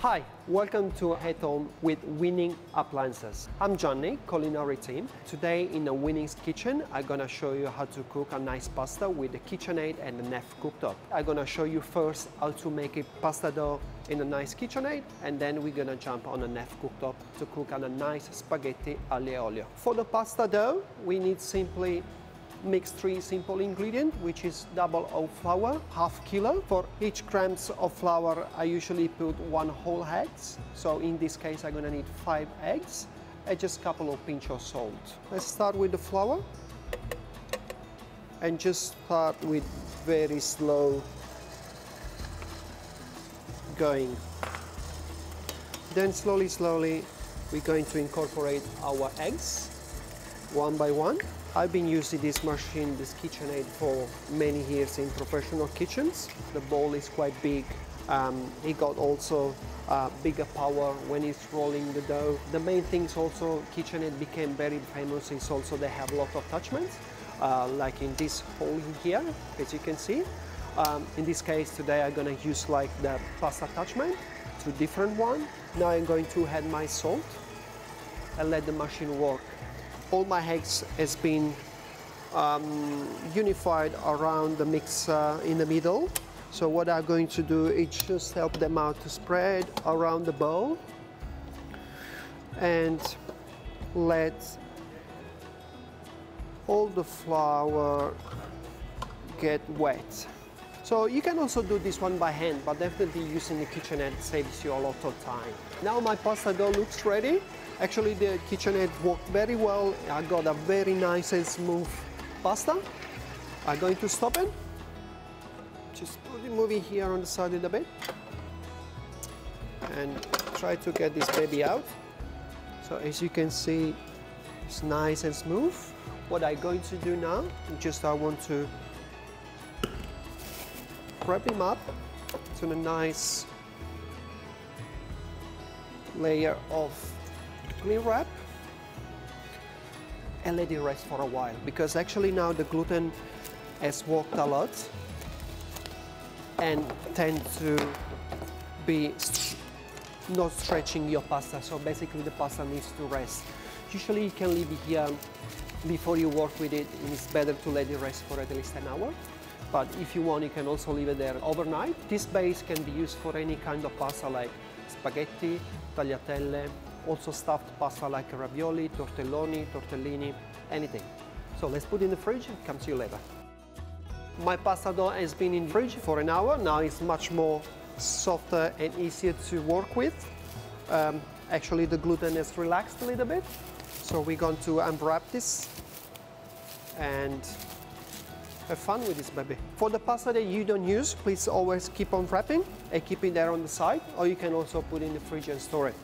Hi, welcome to At Home with Winning Appliances. I'm Gianni, Culinary Team. Today in the Winning's Kitchen, I'm gonna show you how to cook a nice pasta with the KitchenAid and the NEFF cooktop. I'm gonna show you first how to make a pasta dough in a nice KitchenAid, and then we're gonna jump on a NEFF cooktop to cook on a nice spaghetti aglio olio. For the pasta dough, we need simply mix 3 simple ingredients, which is double of flour, half kilo. For each grams of flour, I usually put 1 whole egg. So in this case, I'm gonna need 5 eggs and just a couple of pinch of salt. Let's start with the flour and just start with very slow going. Then slowly, we're going to incorporate our eggs one by one. I've been using this machine, this KitchenAid, for many years in professional kitchens. The bowl is quite big. It got also bigger power when it's rolling the dough. The main things also KitchenAid became very famous is also they have a lot of attachments, like in this hole in here, as you can see. In this case today I'm gonna use like the pasta attachment, 2 different ones. Now I'm going to add my salt and let the machine work. All my eggs has been unified around the mix in the middle. So what I'm going to do is just help them out to spread around the bowl and let all the flour get wet. So you can also do this one by hand, but definitely using the KitchenAid saves you a lot of time. Now my pasta dough looks ready. Actually, the KitchenAid worked very well. I got a very nice and smooth pasta. I'm going to stop it. Just put it moving here on the side a little bit. And try to get this baby out. So as you can see, it's nice and smooth. What I'm going to do now, I want to wrap him up to a nice layer of cling wrap and let it rest for a while, because actually now the gluten has worked a lot and tend to be not stretching your pasta, so basically the pasta needs to rest. Usually you can leave it here before you work with it, and it's better to let it rest for at least an hour. But if you want, you can also leave it there overnight. This base can be used for any kind of pasta like spaghetti, tagliatelle, also stuffed pasta like ravioli, tortelloni, tortellini, anything. So let's put it in the fridge and come to you later. My pasta dough has been in the fridge for an hour. Now it's much more softer and easier to work with. Actually, the gluten has relaxed a little bit. So we're going to unwrap this and have fun with this baby. For the pasta that you don't use, please always keep on wrapping and keep it there on the side, or you can also put it in the fridge and store it.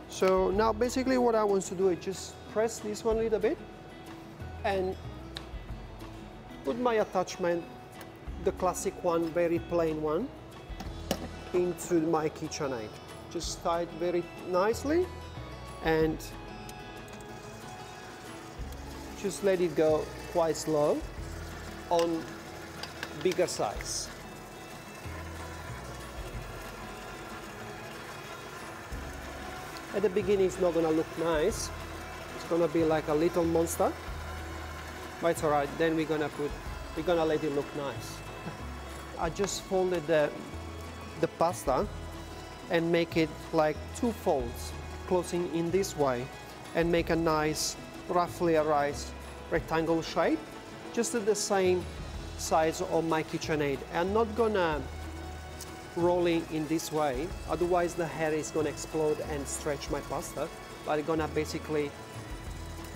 So now basically what I want to do is just press this one a little bit and put my attachment, the classic one, very plain one, into my KitchenAid. Just tie it very nicely and just let it go quite slow on bigger size. At the beginning it's not gonna look nice. It's gonna be like a little monster. But it's alright, then we're gonna let it look nice. I just folded the pasta and make it like 2 folds, closing in this way, and make a nice, roughly a nice rectangle shape, just at the same size of my KitchenAid. I'm not gonna rolling in this way, otherwise the hair is gonna explode and stretch my pasta, but I'm gonna basically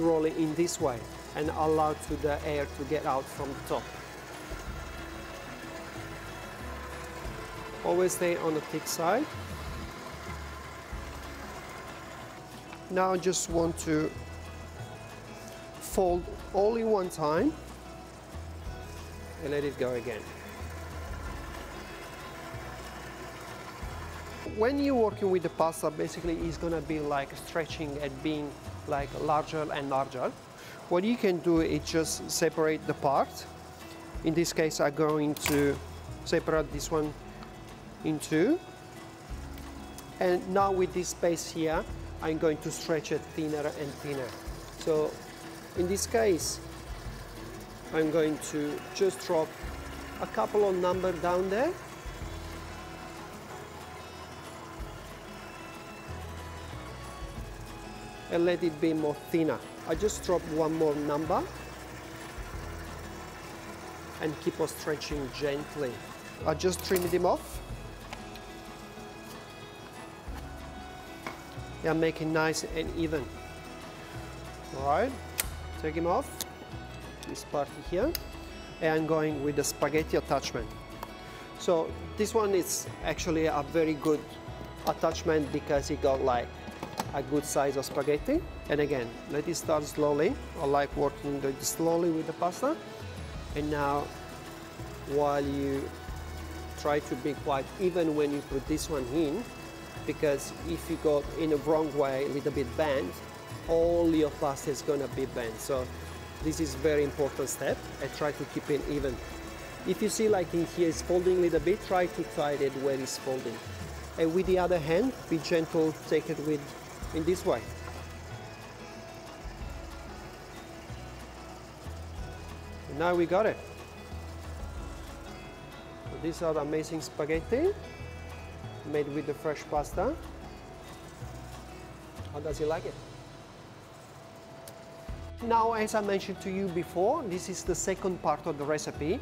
roll it in this way and allow to the air to get out from the top. Always stay on the thick side. Now I just want to fold all in one time and let it go again. When you're working with the pasta, basically it's gonna be like stretching and being like larger and larger. What you can do is just separate the part. In this case, I'm going to separate this one in 2 And now with this space here, I'm going to stretch it thinner and thinner. So in this case, I'm going to just drop a couple of numbers down there. And let it be more thinner. I just drop one more number and keep on stretching gently. I just trim them off. Yeah, make it nice and even. All right, take him off, this part here, and I'm going with the spaghetti attachment. So this one is actually a very good attachment because it got like a good size of spaghetti. And again, let it start slowly. I like working slowly with the pasta. And now, while you try to be quite even when you put this one in, because if you go in the wrong way, a little bit bent, all your pasta is gonna be bent. So this is very important step, and try to keep it even. If you see like in here it's folding a little bit, try to tighten it where it's folding. And with the other hand, be gentle, take it with in this way. And now we got it. So these are amazing spaghetti made with the fresh pasta. How does he like it? Now, as I mentioned to you before, this is the second part of the recipe.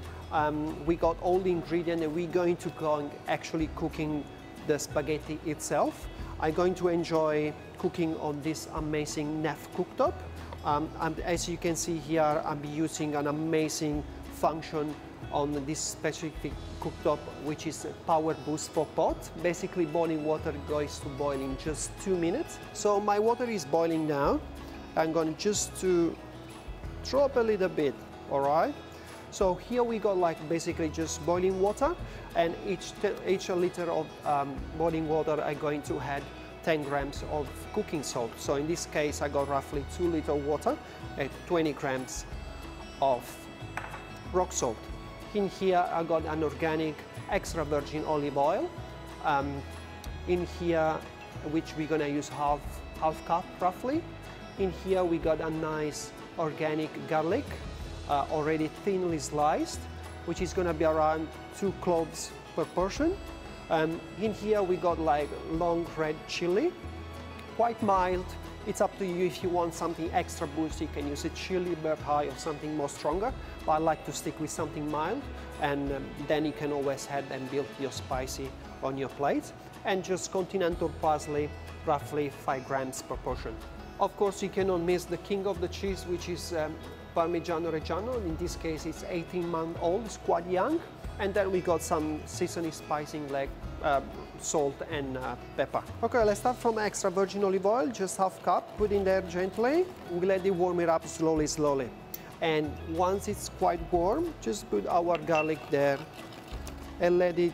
We got all the ingredients and we're going to go actually cooking the spaghetti itself. I'm going to enjoy cooking on this amazing NEFF cooktop. And as you can see here, I'm using an amazing function on this specific cooktop, which is a power boost for pot. Basically, boiling water goes to boil in just 2 minutes. So my water is boiling now. I'm going just to drop a little bit, all right? So here we got like basically just boiling water, and each liter of boiling water I'm going to add 10 grams of cooking salt. So in this case, I got roughly 2 liters water and 20 grams of rock salt. In here, I got an organic extra virgin olive oil. In here, which we're gonna use half cup roughly. In here, we got a nice organic garlic, already thinly sliced, which is gonna be around 2 cloves per portion. In here, we got like long red chili, quite mild. It's up to you if you want something extra boost, you can use a chili bird high or something more stronger, but I like to stick with something mild, and then you can always add and build your spicy on your plate. And just continental parsley, roughly 5 grams per portion. Of course, you cannot miss the king of the cheese, which is Parmigiano Reggiano. In this case, it's 18-month-old, it's quite young. And then we got some seasoning, spicing like salt and pepper. Okay, let's start from extra virgin olive oil, just half cup. Put in there gently. We let it warm it up slowly, slowly. And once it's quite warm, just put our garlic there and let it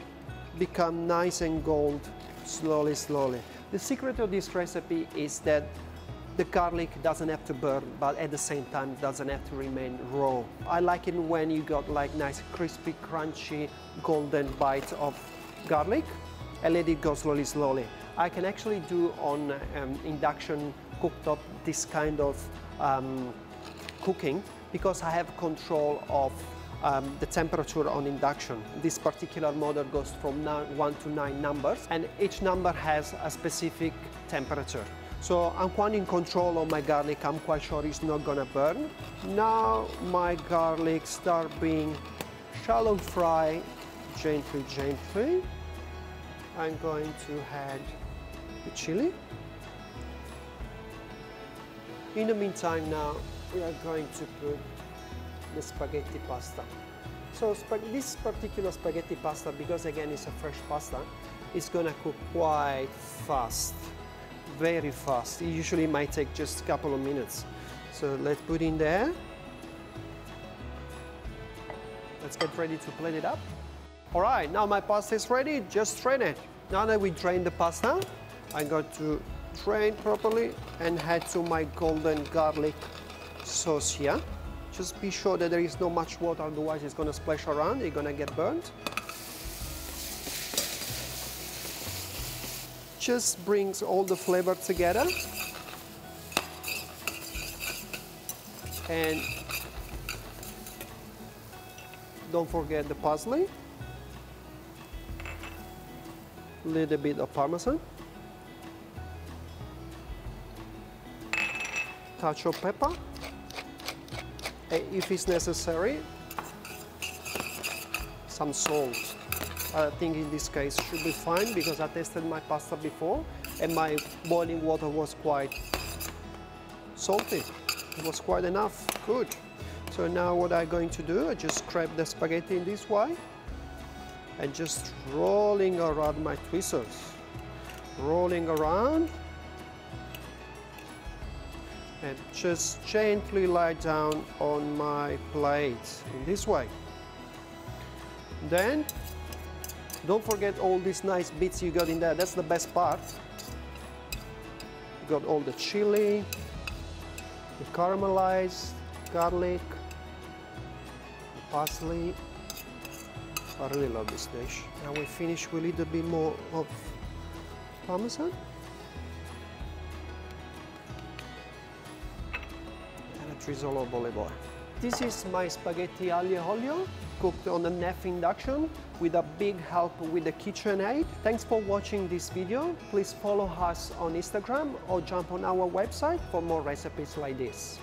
become nice and gold, slowly, slowly. The secret of this recipe is that the garlic doesn't have to burn, but at the same time doesn't have to remain raw. I like it when you got like nice crispy, crunchy, golden bite of garlic, and let it go slowly, slowly. I can actually do on induction cooktop this kind of cooking because I have control of the temperature on induction. This particular model goes from 1 to 9 numbers, and each number has a specific temperature. So I'm quite in control of my garlic. I'm quite sure it's not gonna burn. Now my garlic start being shallow fry, gently, gently. I'm going to add the chili. In the meantime now, we are going to put the spaghetti pasta. So this particular spaghetti pasta, because again it's a fresh pasta, is gonna cook quite fast. Very fast. It usually might take just a couple of minutes. So let's put in there. Let's get ready to plate it up. All right, now my pasta is ready, just strain it. Now that we drain the pasta, I'm going to drain properly and add to my golden garlic sauce here. Just be sure that there is not much water, otherwise it's gonna splash around, you're gonna get burnt. just brings all the flavor together. And don't forget the parsley, little bit of Parmesan, touch of pepper, and if it's necessary, some salt. I think in this case should be fine because I tested my pasta before and my boiling water was quite salty. It was quite enough, good. So now what I'm going to do, I just scrape the spaghetti in this way and just rolling around my tweezers. Rolling around and just gently lie down on my plate in this way. Then don't forget all these nice bits you got in there, that's the best part. You got all the chili, the caramelized garlic, the parsley. I really love this dish. Now we finish with a little bit more of Parmesan. And a drizzle of olive oil. This is my spaghetti aglio olio, cooked on a NEFF induction with a big help with the KitchenAid. Thanks for watching this video. Please follow us on Instagram or jump on our website for more recipes like this.